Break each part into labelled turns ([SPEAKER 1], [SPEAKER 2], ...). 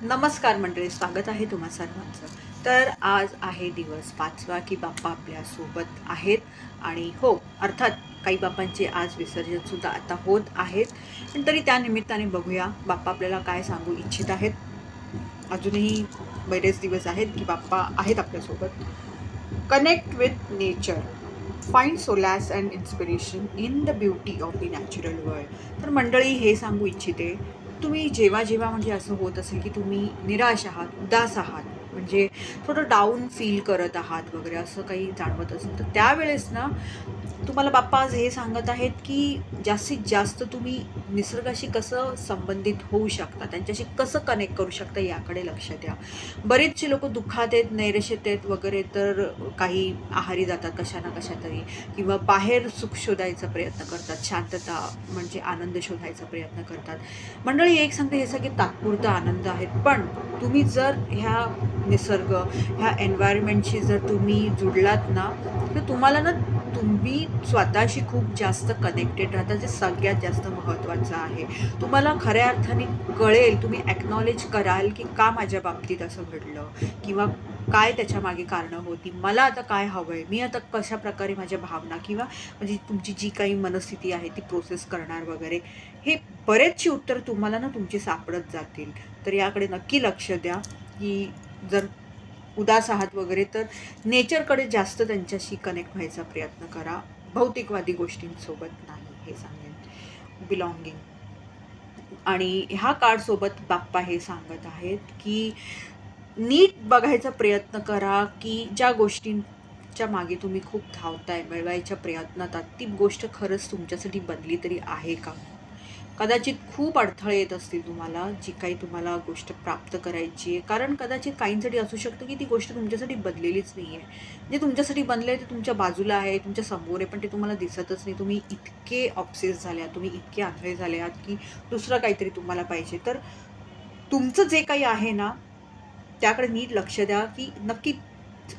[SPEAKER 1] नमस्कार मंडळी, स्वागत आहे तुम्हा सर्वांचं. तर आज आहे दिवस 5वा की बाप्पा आपल्यासोबत आहेत. आणि हो, अर्थात काही बाप्पांचे आज विसर्जनसुद्धा आता होत आहेत. पण तरी त्या निमित्ताने बघूया बाप्पा आपल्याला काय सांगू इच्छित आहेत. अजूनही बरेच दिवस आहेत की बाप्पा आहेत आपल्यासोबत. Connect with nature, find solace and inspiration in the beauty of the natural world. तर मंडळी हे सांगू इच्छिते, तुम्ही जेव्हा जेव्हा म्हणजे असं होत असेल की तुम्ही निराश आहात, उदास आहात, म्हणजे थोडं डाऊन फील करत आहात वगैरे असं काही जाणवत असेल, तर त्यावेळेस ना तुम्हाला बाप्पा आज हे सांगत आहेत की जास्तीत जास्त तुम्ही निसर्गाशी कसं संबंधित होऊ शकता, त्यांच्याशी कसं कनेक्ट करू शकता याकडे लक्ष द्या. बरेचसे लोक दुःखात आहेत, नैराश्यात आहेत वगैरे, तर काही आहारी जातात कशा ना कशा तरी, किंवा बाहेर सुख शोधायचा प्रयत्न करतात, शांतता म्हणजे आनंद शोधायचा प्रयत्न करतात. मंडळी एक सांगते, हे सगळे तात्पुरता आनंद आहेत, पण तुम्ही जर ह्या निसर्ग, ह्या एन्व्हायरमेंटशी जर तुम्ही जुडलात ना, तर तुम्हाला ना तुम्ही स्वतःशी खूप जास्त कनेक्टेड राहता, जे सगळ्यात जास्त महत्त्वाचं आहे. तुम्हाला खऱ्या अर्थाने कळेल, तुम्ही ॲक्नॉलेज कराल की का माझ्या बाबतीत असं घडलं, किंवा काय त्याच्यामागे कारणं होती, मला आता काय हवं आहे, मी आता कशाप्रकारे माझ्या भावना किंवा म्हणजे तुमची जी काही मनस्थिती आहे ती प्रोसेस करणार वगैरे, हे बरेचशी उत्तर तुम्हाला ना तुमची सापडत जातील. तर याकडे नक्की लक्ष द्या की जर उदास आहात वगैरे, तर नेचरकडे जास्त त्यांच्याशी कनेक्ट व्हायचा प्रयत्न करा, भौतिकवादी गोष्टींसोबत नाही, हे सांगेन. बिलॉंगिंग. आणि ह्या कार्डसोबत बाप्पा हे सांगत आहेत की नीट बघायचा प्रयत्न करा की ज्या गोष्टींच्या मागे तुम्ही खूप धावताय, मिळवायच्या प्रयत्नात आहात, ती गोष्ट खरंच तुमच्यासाठी बनली तरी आहे का. कदाचित खूप अडथळे येत असतील तुम्हाला, जी काही तुम्हाला गोष्ट प्राप्त करायची आहे, कारण कदाचित काहींसाठी असू शकतं की ती गोष्ट तुमच्यासाठी बनलेलीच नाही आहे. जे तुमच्यासाठी बनलं आहे ते तुमच्या बाजूला आहे, तुमच्या समोर आहे, पण ते तुम्हाला दिसतच नाही. तुम्ही इतके ऑब्सेस झाले आहात, तुम्ही इतके आंधळे झाले आहात की दुसरं काहीतरी तुम्हाला पाहिजे. तर तुमचं जे काही आहे ना, त्याकडे नीट लक्ष द्या की नक्की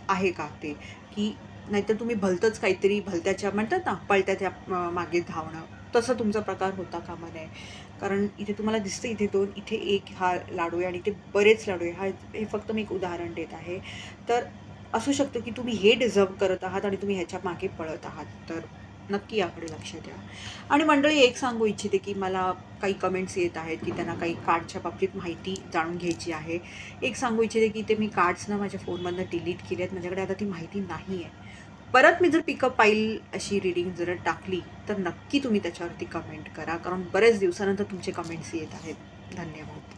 [SPEAKER 1] आहे का ते, की नाहीतर तुम्ही भलतंच काहीतरी, भलत्याच्या म्हणतात ना, पळत्याच्या मागे धावणं, तसं तुमचा प्रकार होता कामा नये. कारण इथे तुम्हाला दिसतं, इथे 2, इथे 1 हा लाडू आहे आणि इथे बरेच लाडू आहे. हे फक्त मी एक उदाहरण देत आहे. तर असू शकतं की तुम्ही हे डिझर्व्ह करत आहात आणि तुम्ही ह्याच्या मागे पळत आहात. तर नक्की याकडे लक्ष द्या. आणि मंडळी एक सांगू इच्छिते की मला काही कमेंट्स येत आहेत की त्यांना काही कार्डच्या बाबतीत माहिती जाणून घ्यायची आहे. एक सांगू इच्छिते की ते मी कार्ड्स ना माझ्या फोनमधनं डिलीट केले आहेत, माझ्याकडे आता ती माहिती नाही आहे. परत मी जर पिकअप पाईल अशी रीडिंग जर टाकली तर नक्की तुम्ही त्याच्यावरती कमेंट करा, कारण बऱ्याच दिवसानंतर तुमचे कमेंट्स येत आहेत. धन्यवाद.